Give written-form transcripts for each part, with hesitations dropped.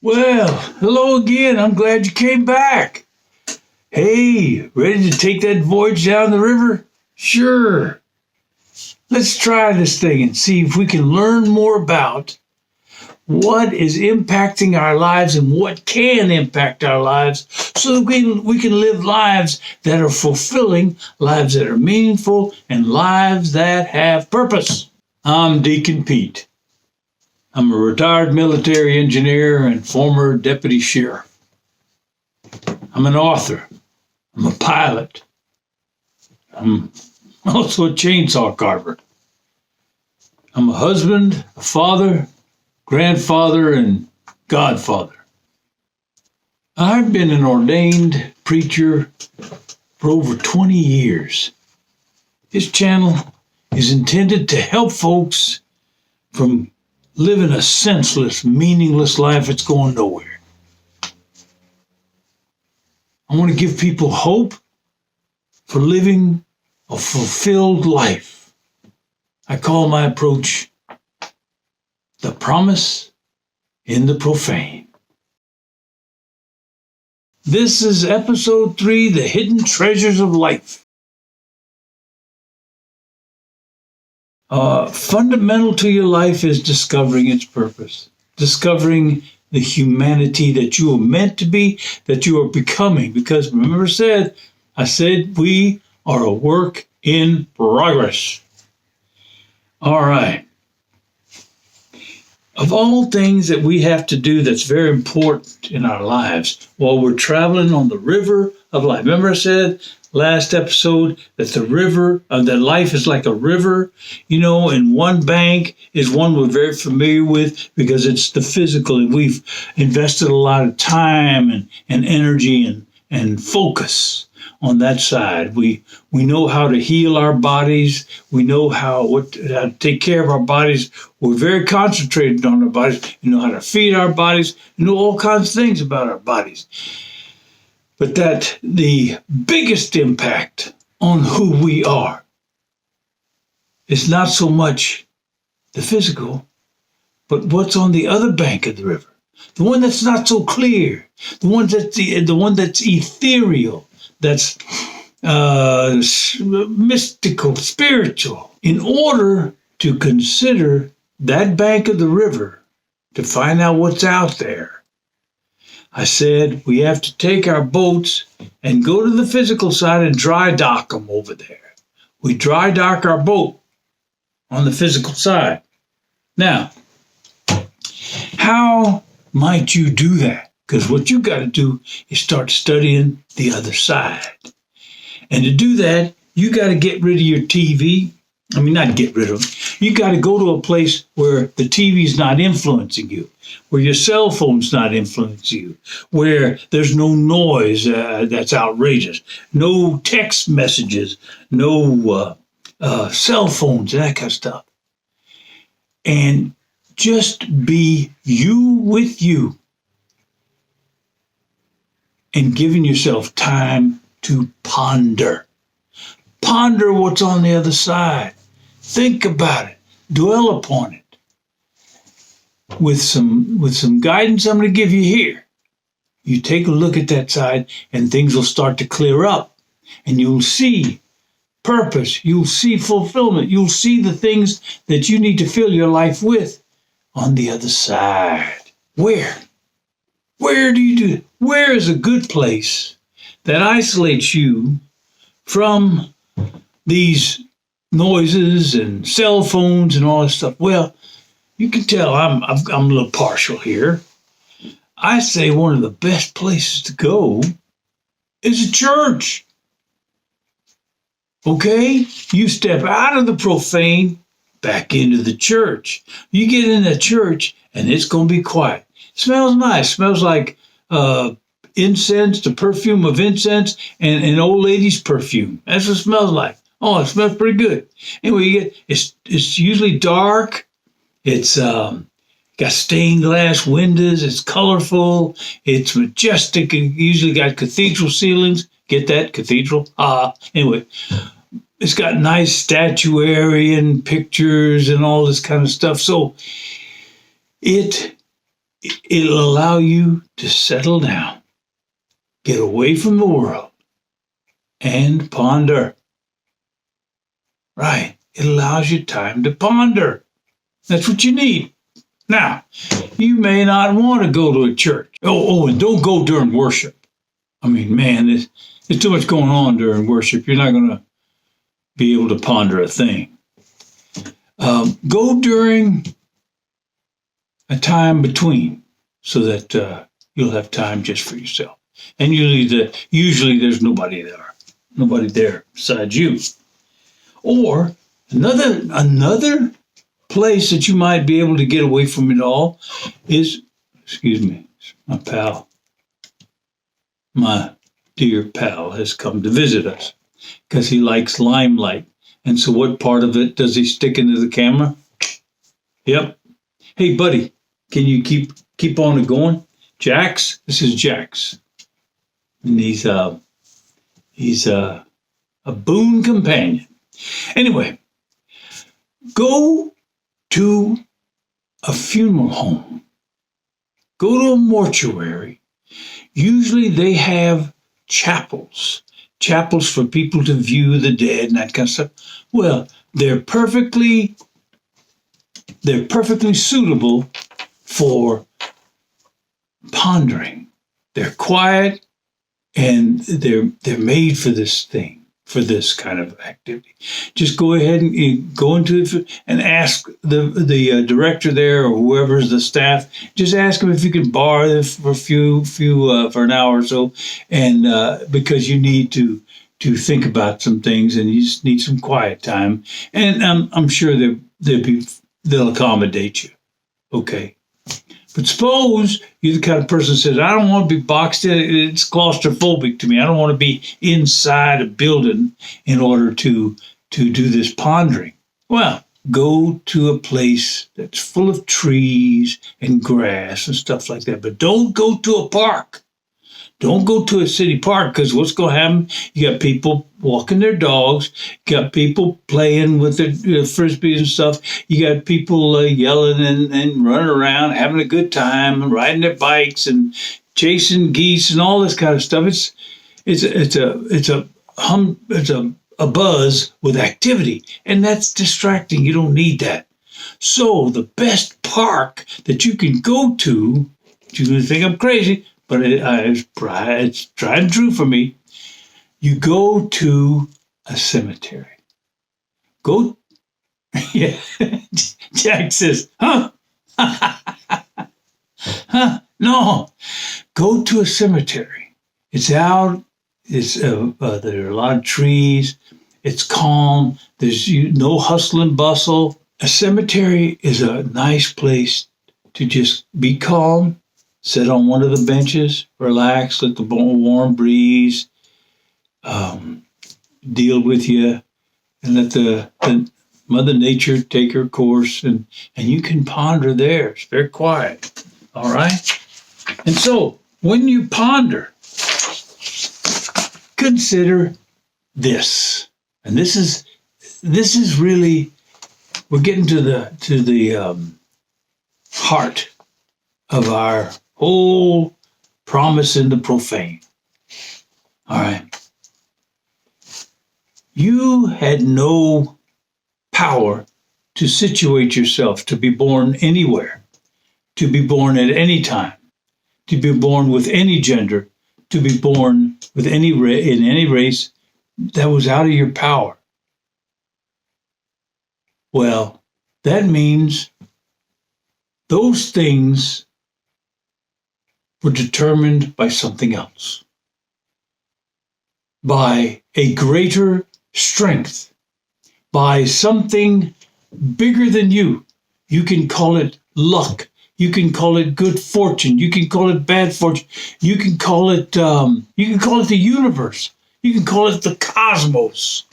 Well, hello again. I'm glad you came back. Hey, ready to take that voyage down the river? Sure. Let's try this thing and see if we can learn more about what is impacting our lives and what can impact our lives so that we can live lives that are fulfilling, lives that are meaningful, and lives that have purpose. I'm Deacon Pete. I'm a retired military engineer and former deputy sheriff. I'm an author. I'm a pilot. I'm also a chainsaw carver. I'm a husband, a father, grandfather, and godfather. I've been an ordained preacher for over 20 years. This channel is intended to help folks from living a senseless, meaningless life that's going nowhere. I want to give people hope for living a fulfilled life. I call my approach the promise in the profane. This is episode 3, The Hidden Treasures of Life. Fundamental to your life is discovering its purpose, discovering the humanity that you are meant to be, that you are becoming. Because remember I said we are a work in progress. All right. Of all things that we have to do that's very important in our lives while we're traveling on the river of life. Remember I said last episode that that life is like a river, and one bank is one we're very familiar with because it's the physical, and we've invested a lot of time and energy and focus on that side. We know how to heal our bodies. We know how to take care of our bodies. We're very concentrated on our bodies. We know how to feed our bodies. We know all kinds of things about our bodies. But that the biggest impact on who we are is not so much the physical, but what's on the other bank of the river. The one that's not so clear. The one that's ethereal. That's mystical, spiritual. In order to consider that bank of the river, to find out what's out there, I said we have to take our boats and go to the physical side and dry dock them over there. We dry dock our boat on the physical side. Now, how might you do that? Because what you got to do is start studying the other side. And to do that, you got to get rid of your TV. I mean, not get rid of them. You got to go to a place where the TV's not influencing you, where your cell phone's not influencing you, where there's no noise that's outrageous, no text messages, no cell phones, and that kind of stuff. And just be you with you and giving yourself time to ponder. Ponder what's on the other side. Think about it. Dwell upon it. With some guidance I'm going to give you here. You take a look at that side and things will start to clear up. And you'll see purpose. You'll see fulfillment. You'll see the things that you need to fill your life with on the other side. Where? Where do you do it? Where is a good place that isolates you from these noises and cell phones and all this stuff? Well, you can tell I'm a little partial here. I say one of the best places to go is a church. Okay? You step out of the profane, back into the church. You get in the church, and it's going to be quiet. It smells nice. It smells like incense, the perfume of incense, and an old lady's perfume. That's what it smells like. Oh, it smells pretty good. Anyway, it's usually dark. It's got stained glass windows. It's colorful. It's majestic. It usually got cathedral ceilings. Get that? Cathedral? Anyway, it's got nice statuary and pictures and all this kind of stuff. So it It'll allow you to settle down, get away from the world, and ponder. Right. It allows you time to ponder. That's what you need. Now, you may not want to go to a church. And don't go during worship. I mean, man, there's too much going on during worship. You're not going to be able to ponder a thing. Go during a time between so that you'll have time just for yourself. And usually there's nobody there besides you. Or another place that you might be able to get away from it all is, my dear pal has come to visit us because he likes limelight. And so what part of it does he stick into the camera? Yep. Hey, buddy, can you keep on it going? Jax, this is Jax. And he's a boon companion. Anyway, go to a funeral home. Go to a mortuary. Usually they have chapels for people to view the dead and that kind of stuff. Well, they're perfectly suitable for pondering. They're quiet and they're made for this thing, for this kind of activity. Just go ahead and go into it and ask the director there or whoever's the staff. Just ask them if you can borrow this for for an hour or so, and because you need to think about some things and you just need some quiet time. And I'm sure they'll accommodate you. Okay. But suppose you're the kind of person who says, I don't want to be boxed in. It's claustrophobic to me. I don't want to be inside a building in order to do this pondering. Well, go to a place that's full of trees and grass and stuff like that. But don't go to a park. Don't go to a city park, because what's going to happen? You got people walking their dogs. You got people playing with their frisbees and stuff. You got people yelling and running around, having a good time, and riding their bikes and chasing geese and all this kind of stuff. It's a buzz with activity, and that's distracting. You don't need that. So the best park that you can go to, you think I'm crazy, but it's tried and true for me. You go to a cemetery. Yeah. Jack says, huh? Huh? No. Go to a cemetery. It's out. There are a lot of trees. It's calm. There's no hustle and bustle. A cemetery is a nice place to just be calm. Sit on one of the benches, relax, let the warm breeze deal with you, and let the Mother Nature take her course, and you can ponder there. It's very quiet. All right? And so, when you ponder, consider this. And this is really, we're getting to the heart of our whole promise in the profane. All right. You had no power to situate yourself to be born anywhere, to be born at any time, to be born with any gender, to be born with in any race. That was out of your power. Well, that means those things were determined by something else, by a greater strength, by something bigger than you. You can call it luck. You can call it good fortune. You can call it bad fortune. You can call it the universe. You can call it the cosmos.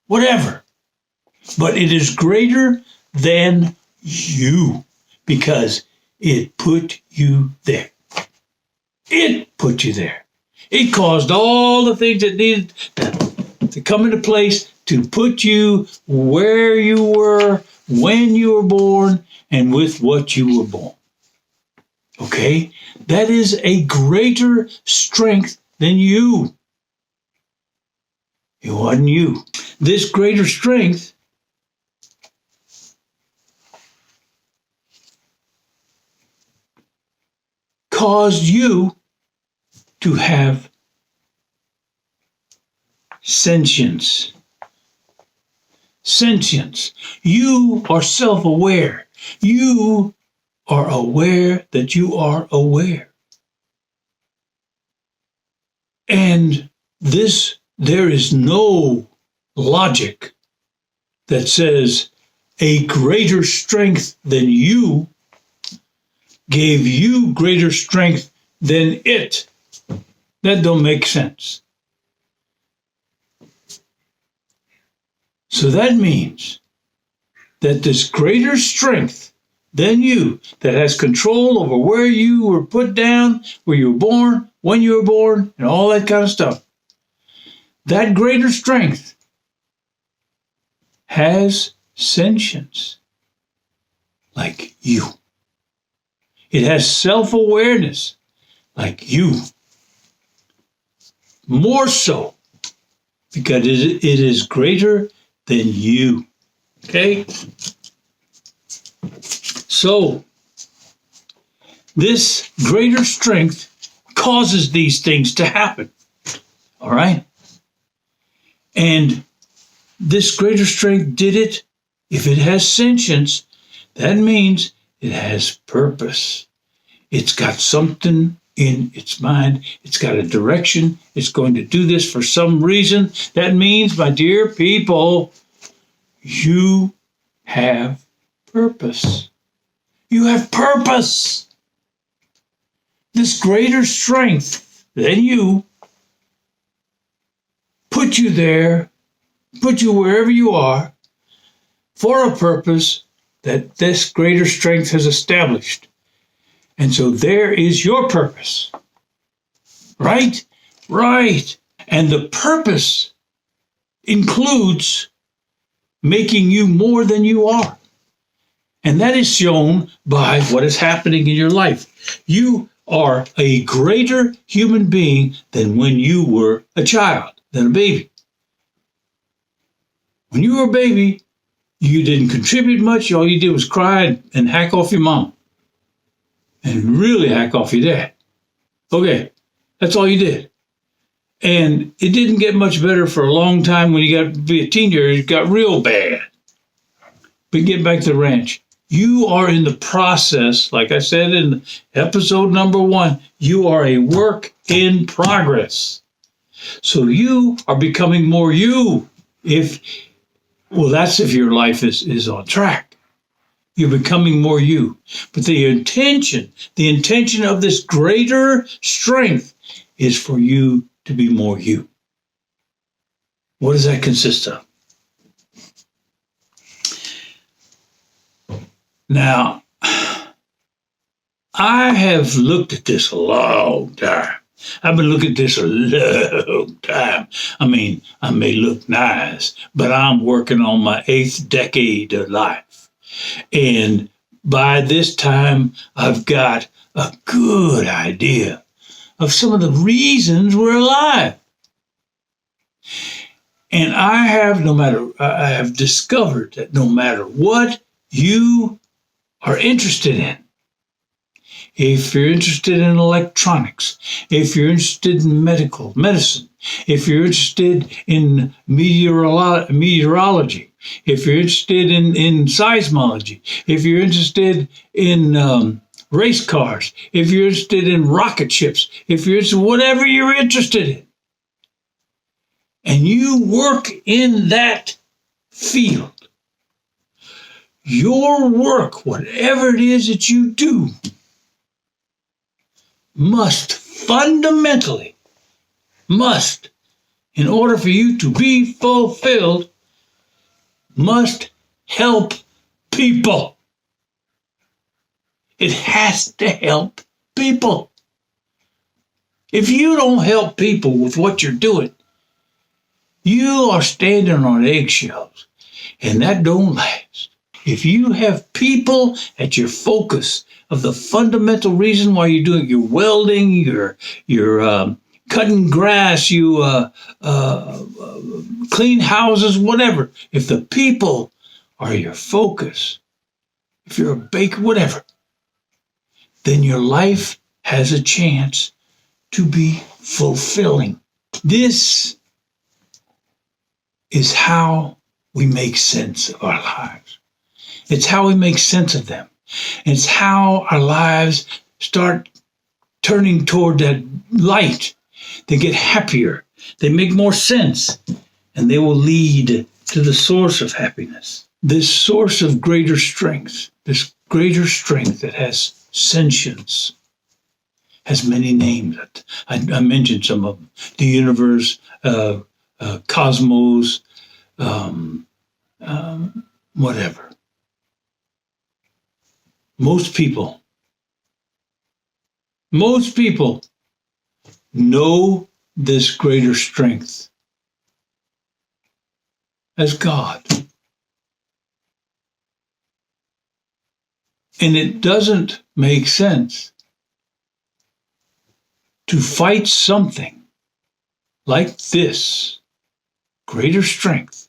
Whatever. But it is greater than you, because it put you there. It put you there. It caused all the things that needed to come into place to put you where you were, when you were born, and with what you were born. Okay? That is a greater strength than you. It wasn't you. This greater strength caused you to have sentience. Sentience. You are self-aware. You are aware that you are aware. And there is no logic that says a greater strength than you gave you greater strength than it. That don't make sense. So that means that this greater strength than you, that has control over where you were put down, where you were born, when you were born, and all that kind of stuff, that greater strength has sentience like you. It has self-awareness like you. More so because it is greater than you. Okay? So, this greater strength causes these things to happen. All right? And this greater strength did it. If it has sentience, that means it has purpose. It's got something in its mind. It's got a direction. It's going to do this for some reason. That means, my dear people, you have purpose. You have purpose. This greater strength than you put you there, put you wherever you are for a purpose that this greater strength has established. And so there is your purpose. Right? Right. And the purpose includes making you more than you are. And that is shown by what is happening in your life. You are a greater human being than when you were a child, than a baby. When you were a baby, you didn't contribute much. All you did was cry and hack off your mom. And really hack off your dad. Okay, that's all you did. And it didn't get much better for a long time. When you got to be a teenager, it got real bad. But get back to the ranch. You are in the process, like I said in episode number 1, you are a work in progress. So you are becoming more you. That's if your life is on track. You're becoming more you. But the intention of this greater strength is for you to be more you. What does that consist of? Now, I have looked at this a long time. I've been looking at this a long time. I mean, I may look nice, but I'm working on my 8th decade of life. And by this time, I've got a good idea of some of the reasons we're alive. And I have discovered that no matter what you are interested in, if you're interested in electronics, if you're interested in medicine, if you're interested in meteorology, if you're interested in seismology, if you're interested in race cars, if you're interested in rocket ships, if you're interested, whatever you're interested in, and you work in that field, your work, whatever it is that you do, fundamentally, in order for you to be fulfilled, must help people. It has to help people. If you don't help people with what you're doing, you are standing on eggshells, and that don't last. If you have people at your focus of the fundamental reason why you're doing your welding, you're cutting grass, you clean houses, whatever. If the people are your focus, if you're a baker, whatever, then your life has a chance to be fulfilling. This is how we make sense of our lives. It's how we make sense of them. It's how our lives start turning toward that light. They get happier. They make more sense. And they will lead to the source of happiness. This source of greater strength, this greater strength that has sentience, has many names. I mentioned some of them. The universe, cosmos, whatever. Most people know this greater strength as God. And it doesn't make sense to fight something like this greater strength,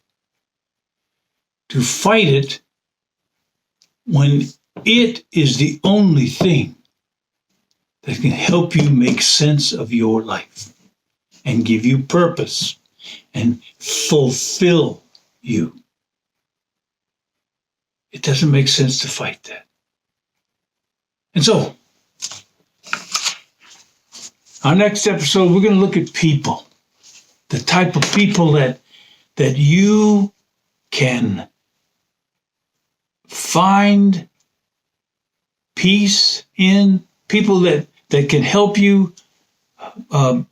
to fight it when it is the only thing that can help you make sense of your life and give you purpose and fulfill you. It doesn't make sense to fight that. And so, our next episode, we're going to look at people, the type of people that you can find peace in, people that can help you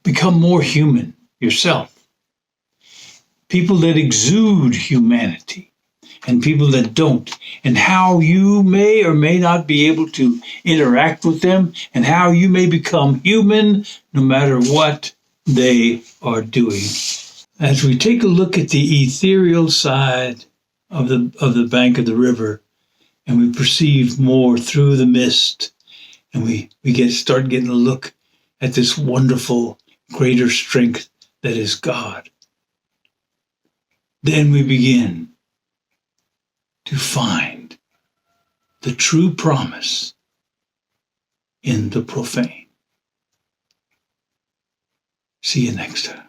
become more human yourself, people that exude humanity and people that don't, and how you may or may not be able to interact with them, and how you may become human no matter what they are doing. As we take a look at the ethereal side of the bank of the river, and we perceive more through the mist, and we start getting a look at this wonderful greater strength that is God, then we begin to find the true promise in the profane. See you next time.